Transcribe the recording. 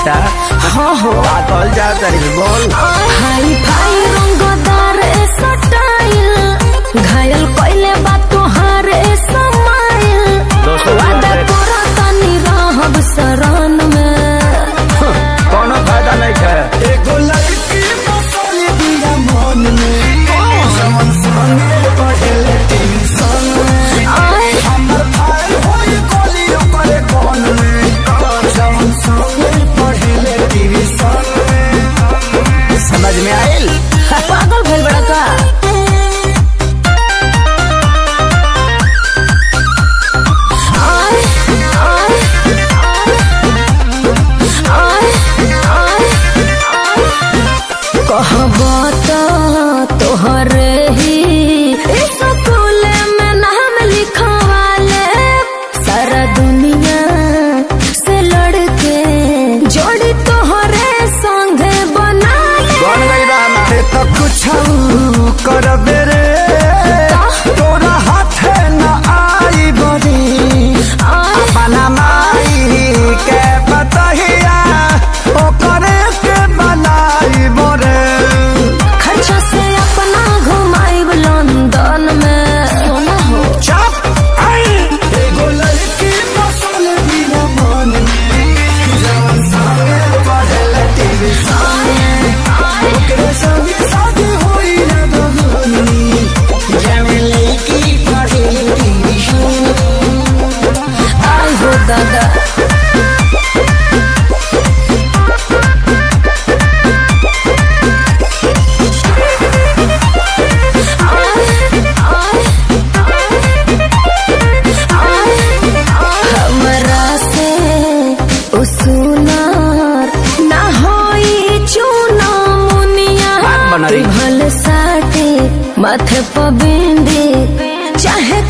अच्छा हाँ हो कॉल जा करी बोल। हाई फाई रंगदार स्टाइल घायल कोइले बात तोहार समाइल वादा करा तनी रहब शरण में कोनो फायदा नहीं है। एगो लड़की बसल दिया मन में जवन संगे पढ़ले ट्यूशन में हमर भाई होई गोली ओकरे कोन में जवन संगे पढ़ले ट्यूशन में। समझ में आइल? पागल भइल बड़ा का तोहरे ही स्कूल में नाम लिखवाले सारा दुनिया से लड़के जोड़ी तोहरे संगे बना कौन गई बात तो कुछ करबे रे तोरा हाथ न आई बड़ी अपना माई के बतहिया ओकरे के बनाई बोरे खर्चा से अपना घुमाइब लंदन में सोना हो चप आई एगो लड़की बसल दिया मन में जवन संगे पढ़ले ट्यूशन में ओकरे संगे शादी होई न दहनी जवन लड़की पढ़ले ट्यूशन आई हो दादा हमरा से सुनार ना होई चूना मुनिया बना रही। भल साटे माथे पर बिंदी चाहे